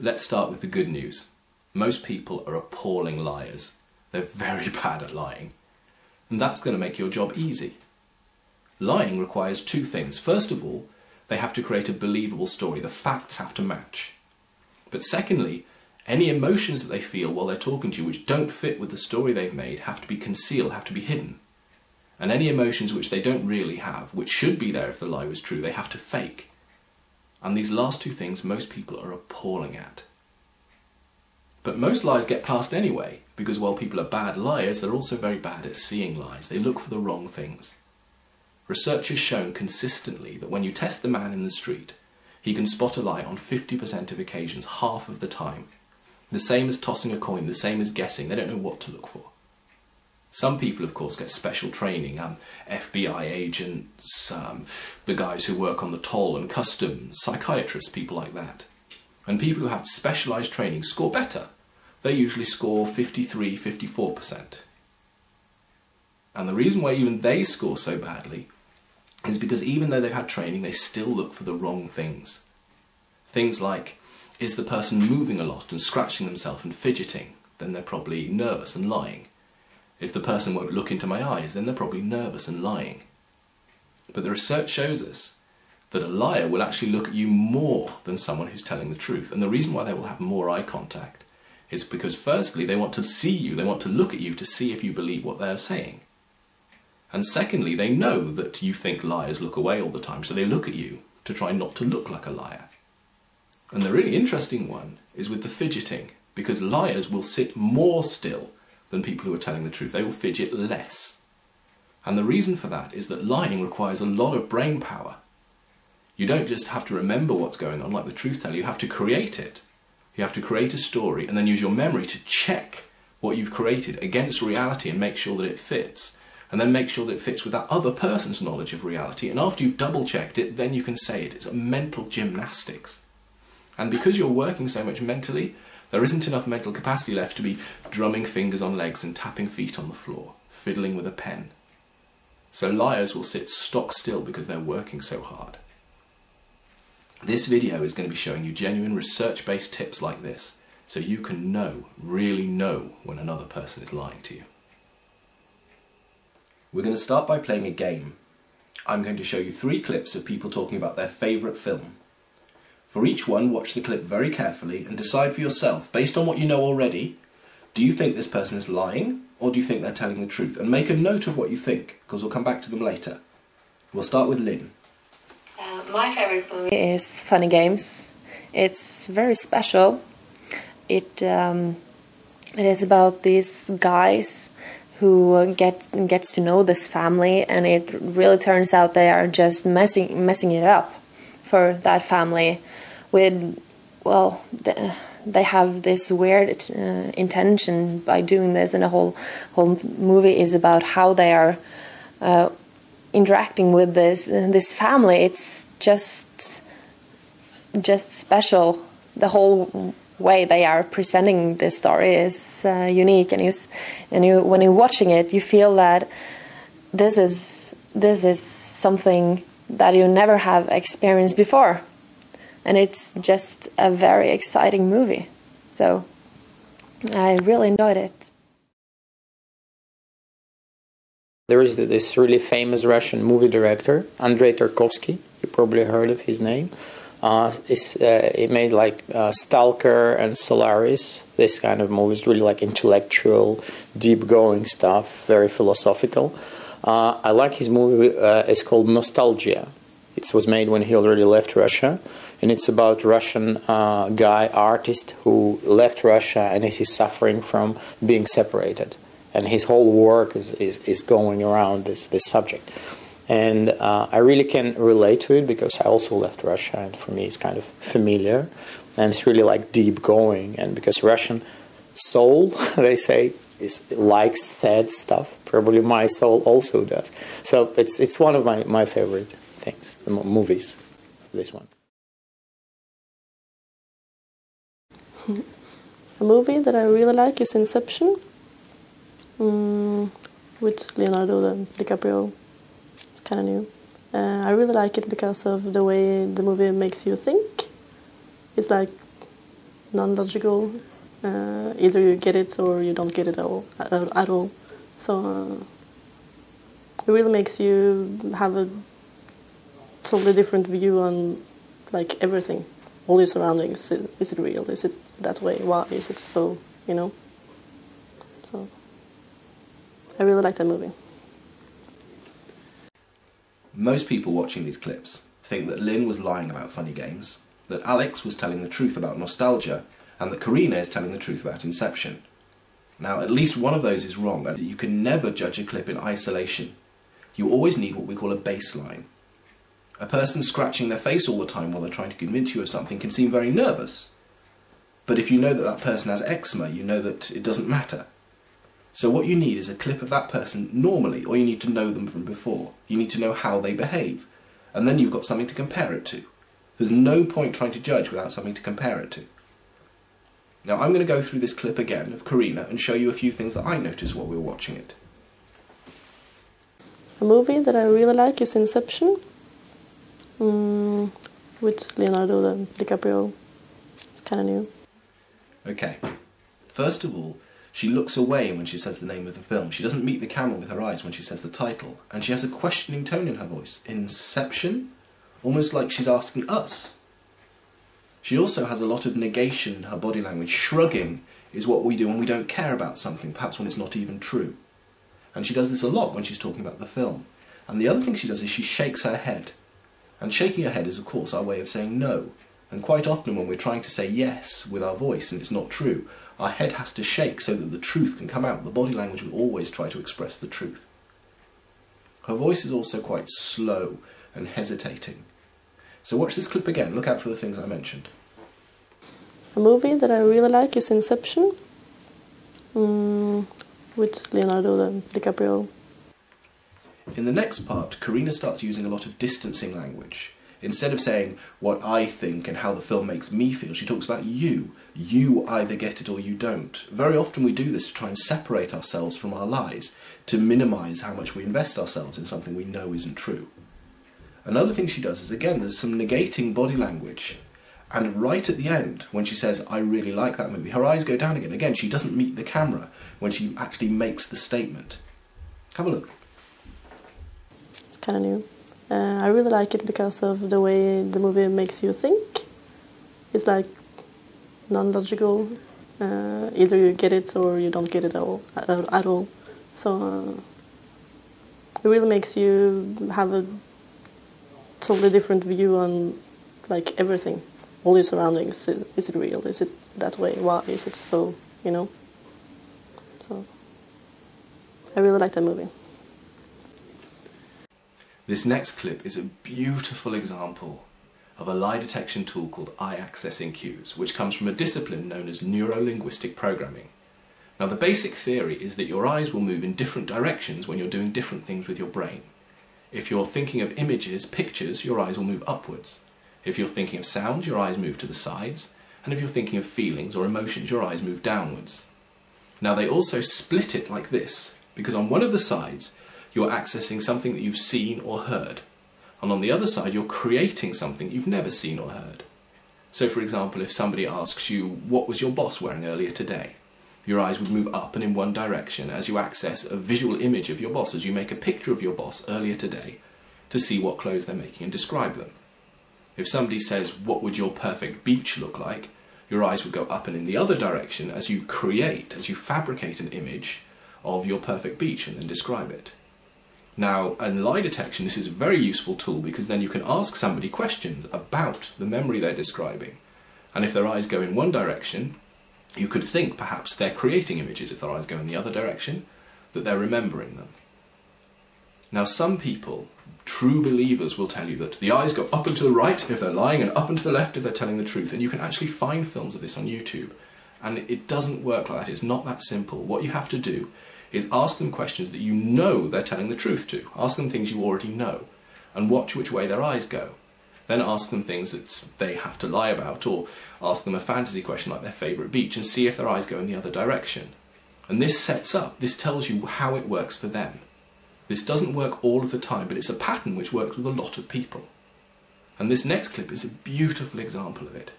Let's start with the good news. Most people are appalling liars. They're very bad at lying. And that's going to make your job easy. Lying requires two things. First of all, they have to create a believable story. The facts have to match. But secondly, any emotions that they feel while they're talking to you which don't fit with the story they've made have to be concealed, have to be hidden. And any emotions which they don't really have, which should be there if the lie was true, they have to fake. And these last two things most people are appalling at. But most lies get past anyway, because while people are bad liars, they're also very bad at seeing lies. They look for the wrong things. Research has shown consistently that when you test the man in the street, he can spot a lie on 50% of occasions, half of the time. The same as tossing a coin, the same as guessing. They don't know what to look for. Some people, of course, get special training. FBI agents, the guys who work on the toll and customs, psychiatrists, people like that. And people who have specialised training score better. They usually score 53, 54%. And the reason why even they score so badly is because even though they've had training, they still look for the wrong things. Things like, is the person moving a lot and scratching themselves and fidgeting? Then they're probably nervous and lying. If the person won't look into my eyes, then they're probably nervous and lying. But the research shows us that a liar will actually look at you more than someone who's telling the truth. And the reason why they will have more eye contact is because firstly, they want to see you, they want to look at you to see if you believe what they're saying. And secondly, they know that you think liars look away all the time, so they look at you to try not to look like a liar. And the really interesting one is with the fidgeting, because liars will sit more still than people who are telling the truth. They will fidget less. And the reason for that is that lying requires a lot of brain power. You don't just have to remember what's going on like the truth teller, you have to create it. You have to create a story and then use your memory to check what you've created against reality and make sure that it fits. And then make sure that it fits with that other person's knowledge of reality. And after you've double-checked it, then you can say it. It's a mental gymnastics. And because you're working so much mentally, there isn't enough mental capacity left to be drumming fingers on legs and tapping feet on the floor, fiddling with a pen. So liars will sit stock still because they're working so hard. This video is going to be showing you genuine research-based tips like this, so you can know, really know, when another person is lying to you. We're going to start by playing a game. I'm going to show you 3 clips of people talking about their favourite film. For each one, watch the clip very carefully and decide for yourself, based on what you know already, do you think this person is lying or do you think they're telling the truth? And make a note of what you think, because we'll come back to them later. We'll start with Lynn. My favourite movie is Funny Games. It's very special. It is about these guys who gets to know this family, and it really turns out they are just messing it up for that family. With, well, they have this weird intention by doing this, and the whole movie is about how they are interacting with this family. It's just special. The whole way they are presenting this story is unique, and when you're watching it, you feel that this is something that you never have experienced before, and it's just a very exciting movie. So I really enjoyed it. There is this really famous Russian movie director, Andrei Tarkovsky. You probably heard of his name. He made like Stalker and Solaris, this kind of movies, really like intellectual, deep-going stuff, very philosophical. I like his movie, it's called Nostalgia. It was made when he already left Russia, and it's about Russian artist who left Russia and is suffering from being separated. And his whole work is going around this subject. And I really can relate to it because I also left Russia, and for me it's kind of familiar, and it's really like deep going. And because Russian soul, they say, likes sad stuff, probably my soul also does. So it's one of my favorite things, the movies, this one. A movie that I really like is Inception, with Leonardo DiCaprio. It's kind of new. I really like it because of the way the movie makes you think. It's like non-logical. Either you get it or you don't get it at all. So it really makes you have a totally different view on like everything, all your surroundings. Is it real? Is it that way? Why is it so? You know. So I really like that movie. Most people watching these clips think that Lynn was lying about funny games, that Alex was telling the truth about nostalgia, and that Karina is telling the truth about Inception. Now, at least one of those is wrong, and you can never judge a clip in isolation. You always need what we call a baseline. A person scratching their face all the time while they're trying to convince you of something can seem very nervous. But if you know that that person has eczema, you know that it doesn't matter. So what you need is a clip of that person normally, or you need to know them from before. You need to know how they behave. And then you've got something to compare it to. There's no point trying to judge without something to compare it to. Now I'm going to go through this clip again of Karina and show you a few things that I noticed while we were watching it. A movie that I really like is Inception, with Leonardo DiCaprio. It's kind of new. Okay, first of all, she looks away when she says the name of the film. She doesn't meet the camera with her eyes when she says the title, and she has a questioning tone in her voice. Inception? Almost like she's asking us. She also has a lot of negation in her body language. Shrugging is what we do when we don't care about something, perhaps when it's not even true. And she does this a lot when she's talking about the film. And the other thing she does is she shakes her head. And shaking her head is, of course, our way of saying no. And quite often when we're trying to say yes with our voice and it's not true, our head has to shake so that the truth can come out. The body language will always try to express the truth. Her voice is also quite slow and hesitating. So watch this clip again. Look out for the things I mentioned. A movie that I really like is Inception, with Leonardo DiCaprio. In the next part, Karina starts using a lot of distancing language. Instead of saying what I think and how the film makes me feel, she talks about you. You either get it or you don't. Very often we do this to try and separate ourselves from our lies, to minimise how much we invest ourselves in something we know isn't true. Another thing she does is, again, there's some negating body language. And right at the end, when she says, I really like that movie, her eyes go down again. Again, she doesn't meet the camera when she actually makes the statement. Have a look. It's kind of new. I really like it because of the way the movie makes you think. It's like non-logical. Either you get it or you don't get it at all. So it really makes you have a totally different view on like everything, all your surroundings. Is it real? Is it that way? Why is it so? You know. So I really like that movie. This next clip is a beautiful example of a lie detection tool called eye accessing cues, which comes from a discipline known as neuro-linguistic programming. Now, the basic theory is that your eyes will move in different directions when you're doing different things with your brain. If you're thinking of images, pictures, your eyes will move upwards. If you're thinking of sounds, your eyes move to the sides. And if you're thinking of feelings or emotions, your eyes move downwards. Now, they also split it like this, because on one of the sides, you're accessing something that you've seen or heard. And on the other side, you're creating something you've never seen or heard. So, for example, if somebody asks you, what was your boss wearing earlier today? Your eyes would move up and in one direction as you access a visual image of your boss, as you make a picture of your boss earlier today to see what clothes they're making and describe them. If somebody says, what would your perfect beach look like? Your eyes would go up and in the other direction as you fabricate an image of your perfect beach and then describe it. Now, in lie detection, this is a very useful tool because then you can ask somebody questions about the memory they're describing. And if their eyes go in one direction, you could think perhaps they're creating images. If their eyes go in the other direction, that they're remembering them. Now, some people, true believers, will tell you that the eyes go up and to the right if they're lying and up and to the left if they're telling the truth. And you can actually find films of this on YouTube. And it doesn't work like that. It's not that simple. What you have to do is ask them questions that you know they're telling the truth to. Ask them things you already know and watch which way their eyes go. Then ask them things that they have to lie about, or ask them a fantasy question like their favourite beach and see if their eyes go in the other direction. And this tells you how it works for them. This doesn't work all of the time, but it's a pattern which works with a lot of people. And this next clip is a beautiful example of it.